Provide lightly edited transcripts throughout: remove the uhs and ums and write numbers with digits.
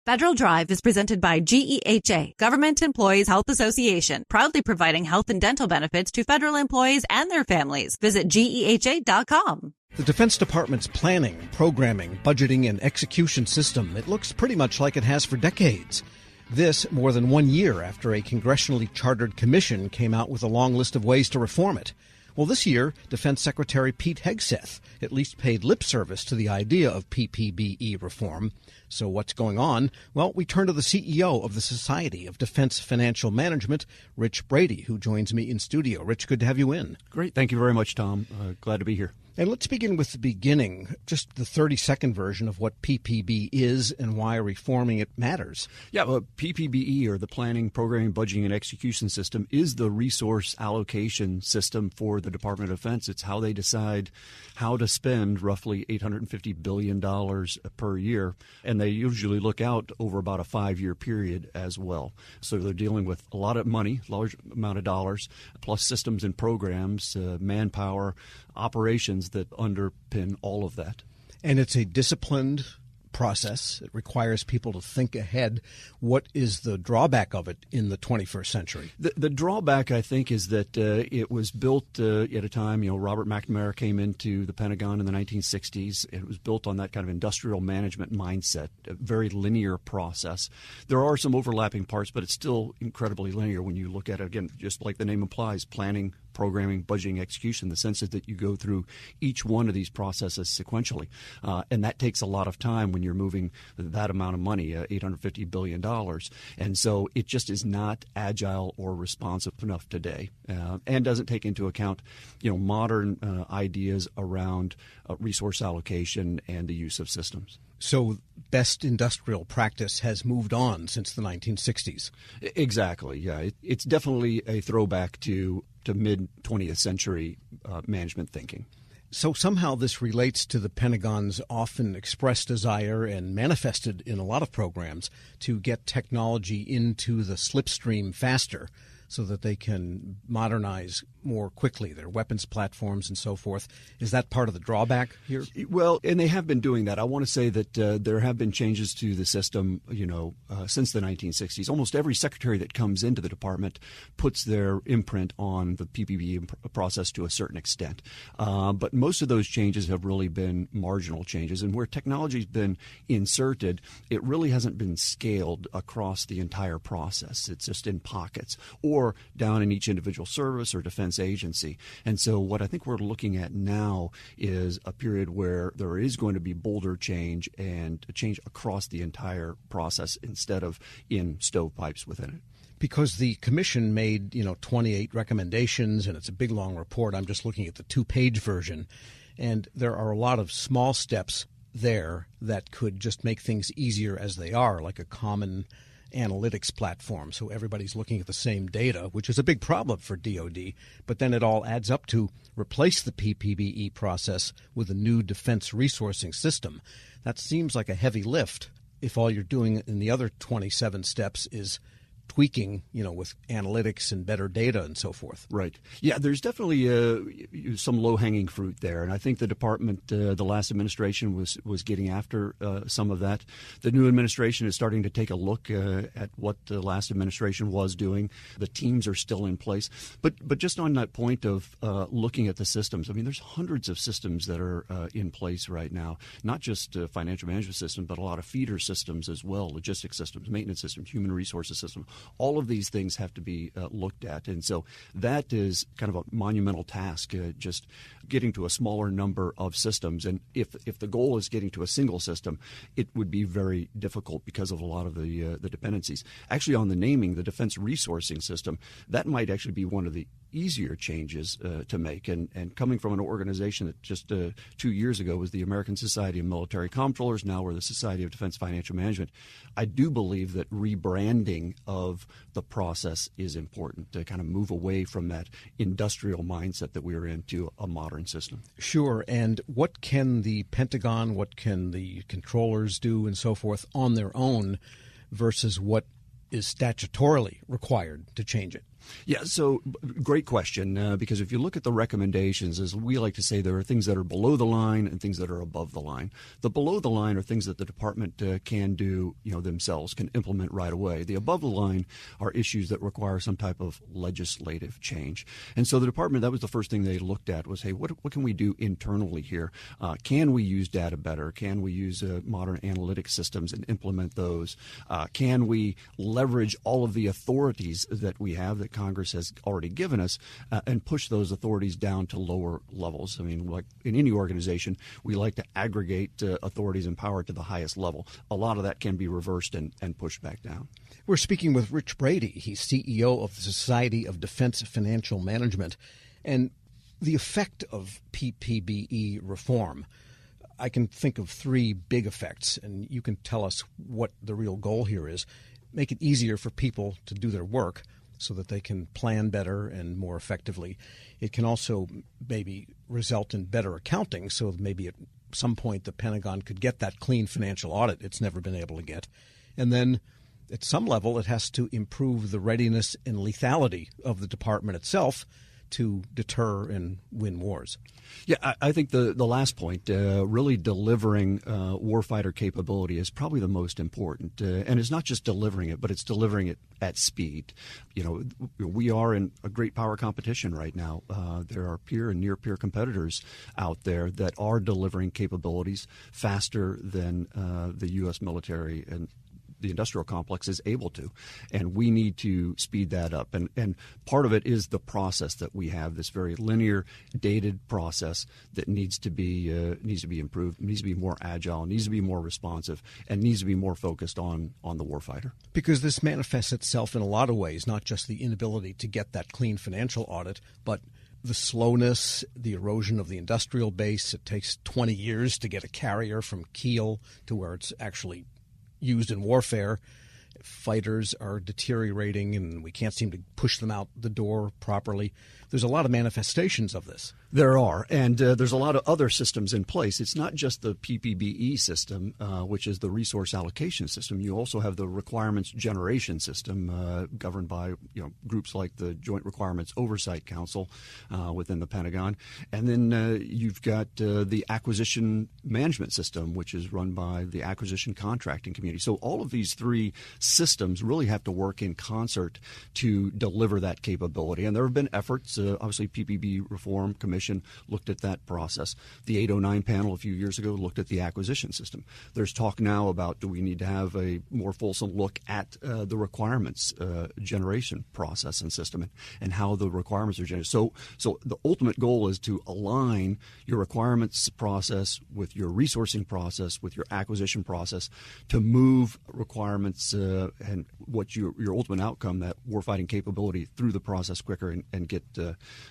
Federal Drive is presented by GEHA, Government Employees Health Association, proudly providing health and dental benefits to federal employees and their families. Visit GEHA.com. The Defense Department's planning, programming, budgeting, and execution system, it looks pretty much like it has for decades. This more than 1 year after a congressionally chartered commission came out with a long list of ways to reform it. Well, this year, Defense Secretary Pete Hegseth at least paid lip service to the idea of PPBE reform. So what's going on? Well, we turn to the CEO of the Society of Defense Financial Management, Rich Brady, who joins me in studio. Rich, good to have you in. Great. Thank you very much, Tom. Glad to be here. And let's begin with the beginning, just the 30-second version of what PPB is and why reforming it matters. Yeah, well, PPBE, or the Planning, Programming, Budgeting, and Execution System, is the resource allocation system for the Department of Defense. It's how they decide how to spend roughly $850 billion per year, and they usually look out over about a 5-year period as well. So they're dealing with a lot of money, large amount of dollars, plus systems and programs, manpower, operations that underpin all of that. And it's a disciplined process. It requires people to think ahead. What is the drawback of it in the 21st century? The drawback, I think, is that it was built at a time, Robert McNamara came into the Pentagon in the 1960s. It was built on that kind of industrial management mindset, a very linear process. There are some overlapping parts, but it's still incredibly linear when you look at it, again, just like the name implies, planning, programming, budgeting, execution. The sense is that you go through each one of these processes sequentially. And that takes a lot of time when you're moving that amount of money, $850 billion. And so it just is not agile or responsive enough today, and doesn't take into account, modern ideas around resource allocation and the use of systems. So best industrial practice has moved on since the 1960s. Exactly, yeah. It's definitely a throwback to mid-20th century management thinking. So somehow this relates to the Pentagon's often expressed desire and manifested in a lot of programs to get technology into the slipstream faster so that they can modernize more quickly their weapons platforms and so forth. Is that part of the drawback here? Well, and they have been doing that. I want to say that there have been changes to the system, since the 1960s. Almost every secretary that comes into the department puts their imprint on the PPBE process to a certain extent. But most of those changes have really been marginal changes. And where technology's been inserted, it really hasn't been scaled across the entire process. It's just in pockets or down in each individual service or defense agency. And so what I think we're looking at now is a period where there is going to be bolder change and change across the entire process instead of in stovepipes within it. Because the commission made, 28 recommendations, and it's a big, long report. I'm just looking at the 2-page version. And there are a lot of small steps there that could just make things easier as they are, like a common analytics platform, so everybody's looking at the same data, which is a big problem for DoD. But then it all adds up to replace the PPBE process with a new defense resourcing system. That seems like a heavy lift if all you're doing in the other 27 steps is tweaking, with analytics and better data and so forth. Right. Yeah, there's definitely some low-hanging fruit there. And I think the department, the last administration was getting after some of that. The new administration is starting to take a look at what the last administration was doing. The teams are still in place. But just on that point of looking at the systems, I mean, there's hundreds of systems that are in place right now, not just financial management systems, but a lot of feeder systems as well, logistics systems, maintenance systems, human resources systems. All of these things have to be looked at. And so that is kind of a monumental task, just getting to a smaller number of systems. And if the goal is getting to a single system, it would be very difficult because of a lot of the dependencies. Actually, on the naming, the defense resourcing system, that might actually be one of the easier changes to make. And coming from an organization that just 2 years ago was the American Society of Military Comptrollers, now we're the Society of Defense Financial Management, I do believe that rebranding of the process is important to kind of move away from that industrial mindset that we were in to a modern system. Sure. And what can the Pentagon, what can the controllers do and so forth on their own versus what is statutorily required to change it? Yeah, so great question, because if you look at the recommendations, as we like to say, there are things that are below the line and things that are above the line. The below the line are things that the department can do, themselves, can implement right away. The above the line are issues that require some type of legislative change. And so the department, that was the first thing they looked at was, hey, what can we do internally here? Can we use data better? Can we use modern analytic systems and implement those? Can we leverage all of the authorities that we have that Congress has already given us and push those authorities down to lower levels? I mean, like in any organization, we like to aggregate authorities and power to the highest level. A lot of that can be reversed and pushed back down. We're speaking with Rich Brady. He's CEO of the Society of Defense Financial Management. And the effect of PPBE reform, I can think of three big effects, and you can tell us what the real goal here is. Make it easier for people to do their work so that they can plan better and more effectively. It can also maybe result in better accounting, so maybe at some point the Pentagon could get that clean financial audit it's never been able to get. And then at some level it has to improve the readiness and lethality of the department itself to deter and win wars. Yeah, I think the last point, really delivering warfighter capability is probably the most important. And it's not just delivering it, but it's delivering it at speed. We are in a great power competition right now. There are peer and near-peer competitors out there that are delivering capabilities faster than the U.S. military and the industrial complex is able to, and we need to speed that up. And part of it is the process that we have, this very linear, dated process that needs to be improved, needs to be more agile, needs to be more responsive, and needs to be more focused on the warfighter. Because this manifests itself in a lot of ways, not just the inability to get that clean financial audit, but the slowness, the erosion of the industrial base. It takes 20 years to get a carrier from Kiel to where it's actually used in warfare. Fighters are deteriorating and we can't seem to push them out the door properly. There's a lot of manifestations of this. There are, and there's a lot of other systems in place. It's not just the PPBE system, which is the resource allocation system. You also have the requirements generation system governed by groups like the Joint Requirements Oversight Council within the Pentagon. And then you've got the acquisition management system, which is run by the acquisition contracting community. So all of these three systems really have to work in concert to deliver that capability. And there have been efforts, obviously PPB Reform Commission looked at that process. The 809 panel a few years ago looked at the acquisition system. There's talk now about do we need to have a more fulsome look at the requirements generation process and system and how the requirements are generated. So the ultimate goal is to align your requirements process with your resourcing process, with your acquisition process, to move requirements and what your ultimate outcome, that warfighting capability, through the process quicker and get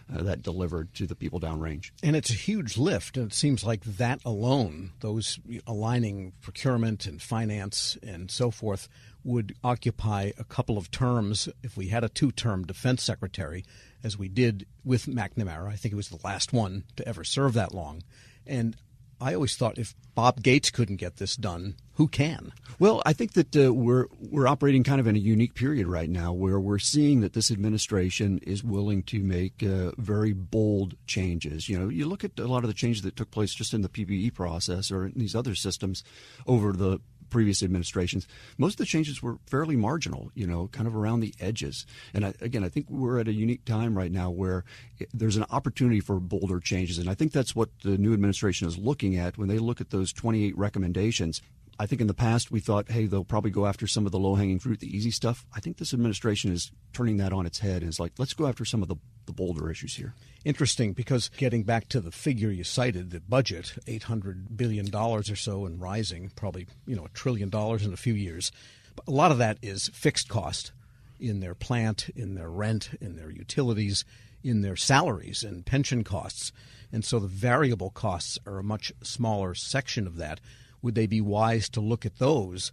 that delivered to the people downrange. And it's a huge lift, and it seems like that alone, those aligning procurement and finance and so forth, would occupy a couple of terms if we had a two-term defense secretary, as we did with McNamara. I think it was the last one to ever serve that long. And I always thought if Bob Gates couldn't get this done, who can? Well, I think that we're operating kind of in a unique period right now where we're seeing that this administration is willing to make very bold changes. You look at a lot of the changes that took place just in the PPE process or in these other systems over the previous administrations. Most of the changes were fairly marginal, kind of around the edges. And I think we're at a unique time right now where there's an opportunity for bolder changes. And I think that's what the new administration is looking at when they look at those 28 recommendations. I think in the past we thought, hey, they'll probably go after some of the low-hanging fruit, the easy stuff. I think this administration is turning that on its head and is like, let's go after some of the bolder issues here. Interesting, because getting back to the figure you cited, the budget, $800 billion or so and rising, probably $1 trillion in a few years. But a lot of that is fixed cost in their plant, in their rent, in their utilities, in their salaries and pension costs. And so the variable costs are a much smaller section of that. Would they be wise to look at those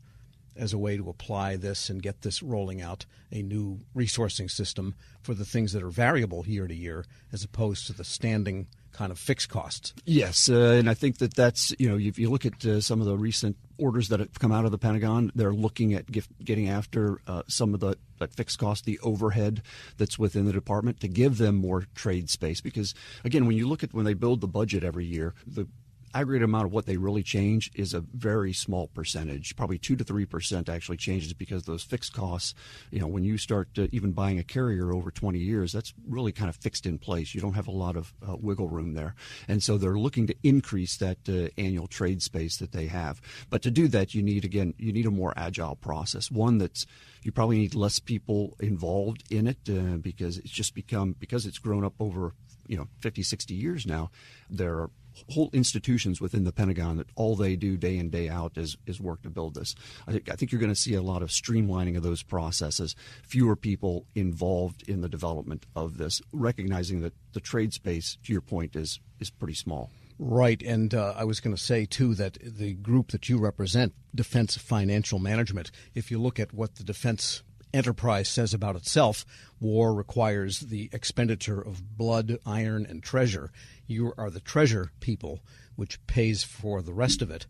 as a way to apply this and get this rolling out, a new resourcing system for the things that are variable year to year as opposed to the standing kind of fixed costs. Yes, and I think that's, if you look at some of the recent orders that have come out of the Pentagon, they're looking at getting after some of that fixed cost, the overhead that's within the department, to give them more trade space. Because, again, when you look at when they build the budget every year, the aggregate amount of what they really change is a very small percentage. Probably 2 to 3% actually changes because those fixed costs, when you start even buying a carrier over 20 years, that's really kind of fixed in place. You don't have a lot of wiggle room there. And so they're looking to increase that annual trade space that they have. But to do that, you need a more agile process, one that's you probably need less people involved in it because it's grown up over 50, 60 years now. There are whole institutions within the Pentagon that all they do day in, day out is work to build this. I think you're going to see a lot of streamlining of those processes, fewer people involved in the development of this, recognizing that the trade space, to your point, is pretty small. Right, and I was going to say, too, that the group that you represent, Defense Financial Management, if you look at what the defense enterprise says about itself, war requires the expenditure of blood, iron, and treasure. You are the treasure people, which pays for the rest of it.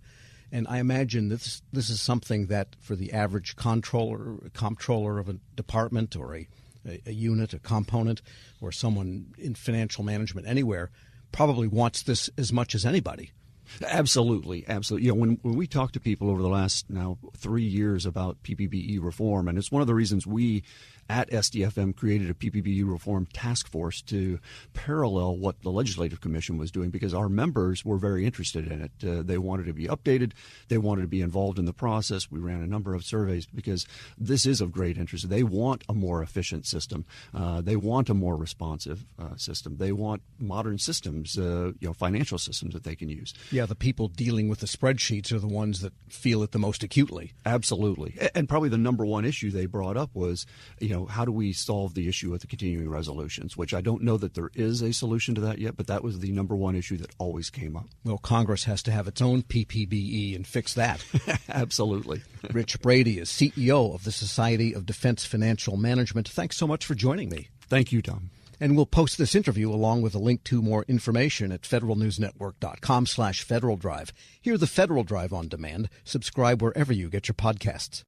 And I imagine this is something that for the average comptroller of a department or a unit, a component, or someone in financial management anywhere probably wants this as much as anybody. Absolutely. When we talk to people over the last now 3 years about PPBE reform, and it's one of the reasons we at SDFM created a PPBE reform task force to parallel what the Legislative Commission was doing, because our members were very interested in it. They wanted to be updated. They wanted to be involved in the process. We ran a number of surveys because this is of great interest. They want a more efficient system. They want a more responsive system. They want modern systems, financial systems that they can use. Yeah, the people dealing with the spreadsheets are the ones that feel it the most acutely. Absolutely. And probably the number one issue they brought up was, how do we solve the issue with the continuing resolutions, which I don't know that there is a solution to that yet, but that was the number one issue that always came up. Well, Congress has to have its own PPBE and fix that. Absolutely. Rich Brady is CEO of the Society of Defense Financial Management. Thanks so much for joining me. Thank you, Tom. And we'll post this interview along with a link to more information at federalnewsnetwork.com/Federal Drive. Hear the Federal Drive on demand. Subscribe wherever you get your podcasts.